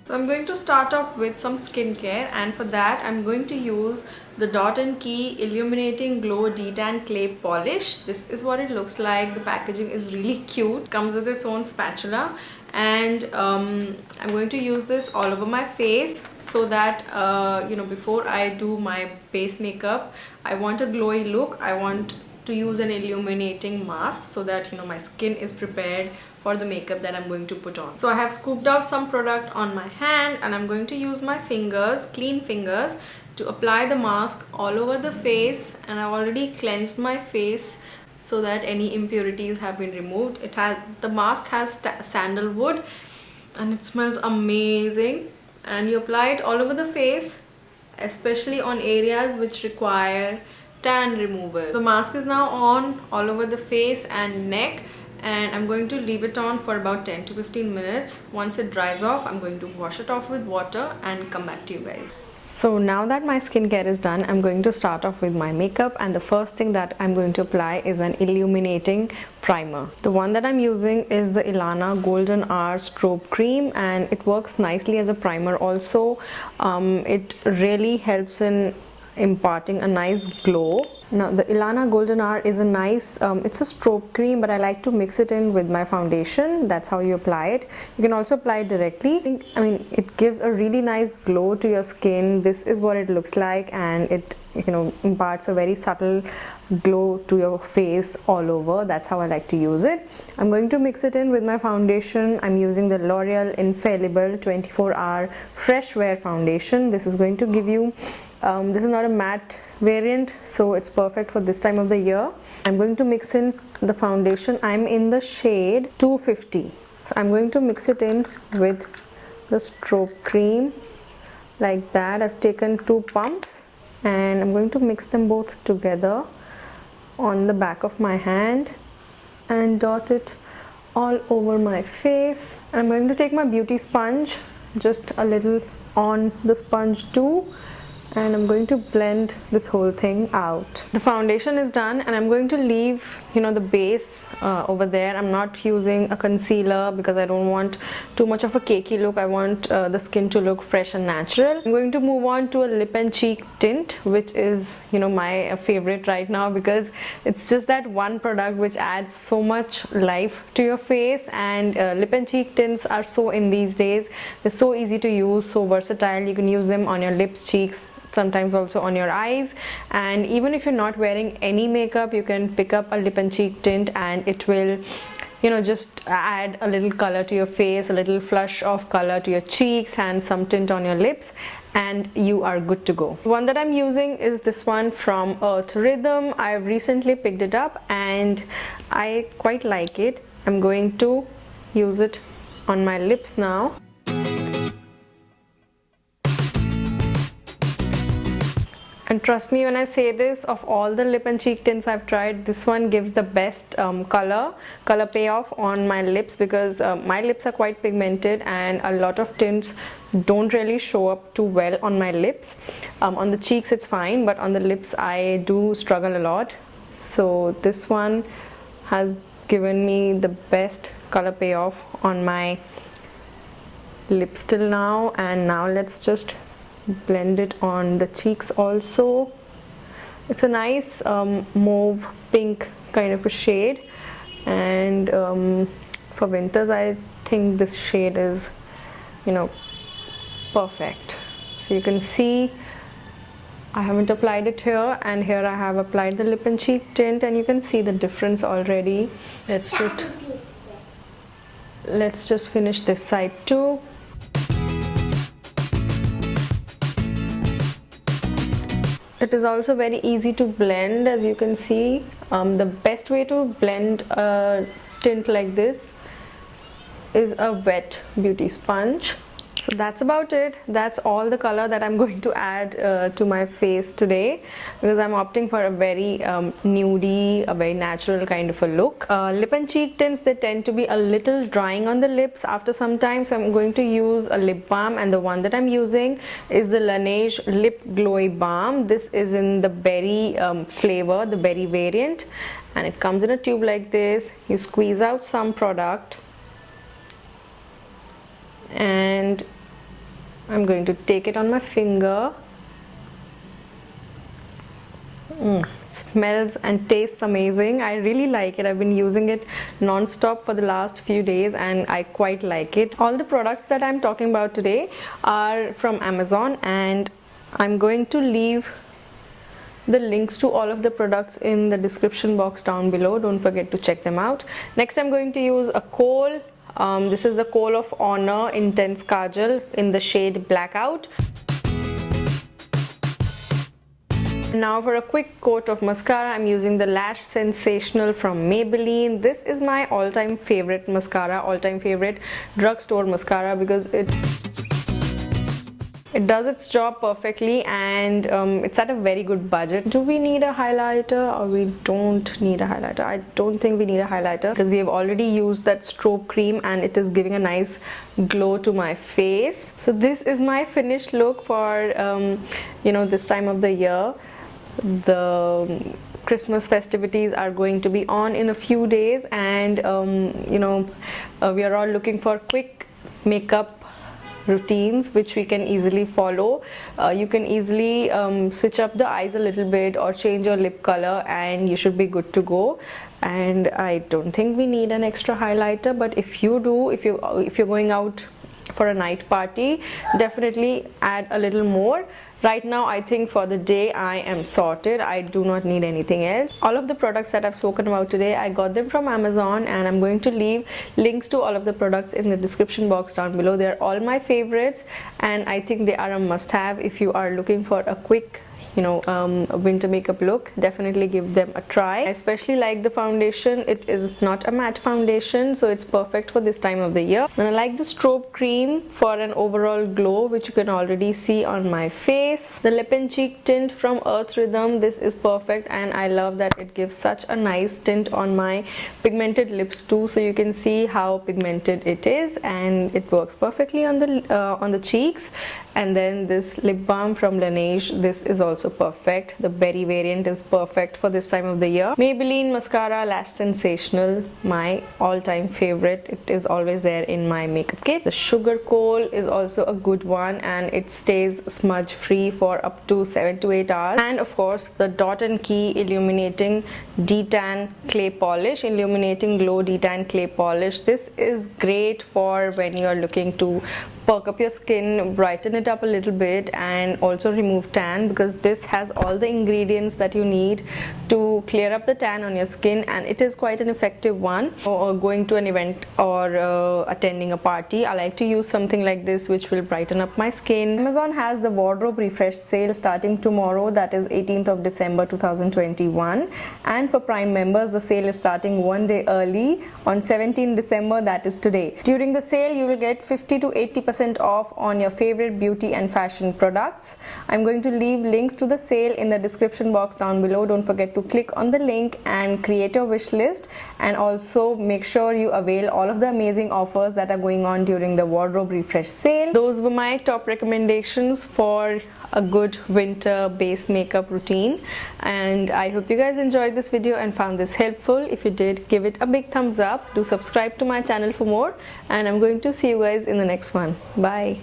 So I'm going to start off with some skincare, and for that I'm going to use the Dot & Key Illuminating Glow Detan Clay Polish. This is what it looks like. The packaging is really cute. Comes with its own spatula, and I'm going to use this all over my face so that before I do my base makeup, I want a glowy look. I want to use an illuminating mask so that my skin is prepared for the makeup that I'm going to put on. So I have scooped out some product on my hand, and I'm going to use my fingers, clean fingers, to apply the mask all over the face. And I've already cleansed my face so that any impurities have been removed. The mask has sandalwood and it smells amazing, and you apply it all over the face, especially on areas which require tan removal. The mask is now on all over the face and neck, and I'm going to leave it on for about 10 to 15 minutes. Once it dries off, I'm going to wash it off with water and come back to you guys. So now that my skincare is done, I'm going to start off with my makeup, and the first thing that I'm going to apply is an illuminating primer. The one that I'm using is the Ilana Golden Hour Strobe Cream, and it works nicely as a primer also. It really helps in imparting a nice glow. Now the Ilana Golden Hour is a nice it's a strobe cream, but I like to mix it in with my foundation. That's how you apply it. You can also apply it directly. I mean, it gives a really nice glow to your skin. This is what it looks like, and it imparts a very subtle glow to your face all over. That's how I like to use it. I'm going to mix it in with my foundation. I'm using the L'Oreal Infallible 24-hour Fresh Wear foundation. This is going to give you this is not a matte variant, so it's perfect for this time of the year. I'm going to mix in the foundation. I'm in the shade 250, so I'm going to mix it in with the strobe cream like that. I've taken 2 pumps, and I'm going to mix them both together on the back of my hand and dot it all over my face. And I'm going to take my beauty sponge, just a little on the sponge too, and I'm going to blend this whole thing out. The foundation is done, and I'm going to leave the base over there. I'm not using a concealer because I don't want too much of a cakey look. I want the skin to look fresh and natural. I'm going to move on to a lip and cheek tint, which is my favorite right now, because it's just that one product which adds so much life to your face. And lip and cheek tints are so in these days. They're so easy to use, so versatile. You can use them on your lips, cheeks, sometimes also on your eyes. And even if you're not wearing any makeup, you can pick up a lip and cheek tint, and it will just add a little color to your face, a little flush of color to your cheeks, and some tint on your lips, and you are good to go. The one that I'm using is this one from Earth Rhythm. I've recently picked it up and I quite like it. I'm going to use it on my lips now. And trust me when I say this, of all the lip and cheek tints I've tried, this one gives the best color payoff on my lips, because my lips are quite pigmented and a lot of tints don't really show up too well on my lips. On the cheeks it's fine, but on the lips I do struggle a lot. So this one has given me the best color payoff on my lips till now. And now let's just blend it on the cheeks also. It's a nice mauve pink kind of a shade, and for winters I think this shade is perfect. So you can see I haven't applied it here, and here I have applied the lip and cheek tint, and you can see the difference already. Let's just finish this side too. It is also very easy to blend, as you can see. The best way to blend a tint like this is a wet beauty sponge. So that's about it. That's all the color that I'm going to add to my face today, because I'm opting for a very nudie, a very natural kind of a look. Lip and cheek tints, they tend to be a little drying on the lips after some time, so I'm going to use a lip balm, and the one that I'm using is the Laneige Lip Glowy Balm. This is in the berry flavor, the berry variant, and it comes in a tube like this. You squeeze out some product, and I'm going to take it on my finger. Smells and tastes amazing. I really like it. I've been using it non-stop for the last few days and I quite like it. All the products that I'm talking about today are from Amazon, and I'm going to leave the links to all of the products in the description box down below. Don't forget to check them out. Next, I'm going to use a kohl. This is the Kohl of Honor Intense Kajal in the shade Blackout. Now for a quick coat of mascara, I'm using the Lash Sensational from Maybelline. This is my all-time favorite mascara, all-time favorite drugstore mascara, because it does its job perfectly, and it's at a very good budget. Do we need a highlighter, or we don't need a highlighter? I don't think we need a highlighter because we have already used that strobe cream and it is giving a nice glow to my face. So this is my finished look for this time of the year. The Christmas festivities are going to be on in a few days, and we are all looking for quick makeup routines which we can easily follow. You can easily switch up the eyes a little bit or change your lip color and you should be good to go. And I don't think we need an extra highlighter, but if you do, if you're going out for a night party, definitely add a little more. Right now, I think for the day I am sorted. I do not need anything else. All of the products that I've spoken about today, I got them from Amazon, and I'm going to leave links to all of the products in the description box down below. They're all my favorites, and I think they are a must-have if you are looking for a quick winter makeup look. Definitely give them a try. I especially like the foundation. It is not a matte foundation, so it's perfect for this time of the year. And I like the strobe cream for an overall glow, which you can already see on my face. The lip and cheek tint from Earth Rhythm, this is perfect, and I love that it gives such a nice tint on my pigmented lips too, so you can see how pigmented it is, and it works perfectly on the cheeks. And then this lip balm from Laneige, this is also perfect. The berry variant is perfect for this time of the year. Maybelline mascara Lash Sensational, my all-time favorite. It is always there in my makeup kit. The Sugar Kohl is also a good one, and it stays smudge free for up to 7 to 8 hours. And of course, the Dot & Key Illuminating Detan Clay Polish, Illuminating Glow Detan Clay Polish. This is great for when you're looking to perk up your skin, brighten it up a little bit, and also remove tan, because this has all the ingredients that you need to clear up the tan on your skin, and it is quite an effective one. Or going to an event or attending a party, I like to use something like this which will brighten up my skin. Amazon has the wardrobe refresh sale starting tomorrow, that is 18th of December 2021, and for Prime members the sale is starting one day early on 17th December, that is today. During the sale you will get 50 to 80% off on your favorite beauty and fashion products. I'm going to leave links to the sale in the description box down below. Don't forget to click on the link and create your wish list, and also make sure you avail all of the amazing offers that are going on during the wardrobe refresh sale. Those were my top recommendations for a good winter base makeup routine, and I hope you guys enjoyed this video and found this helpful. If you did, give it a big thumbs up. Do subscribe to my channel for more, and I'm going to see you guys in the next one. Bye.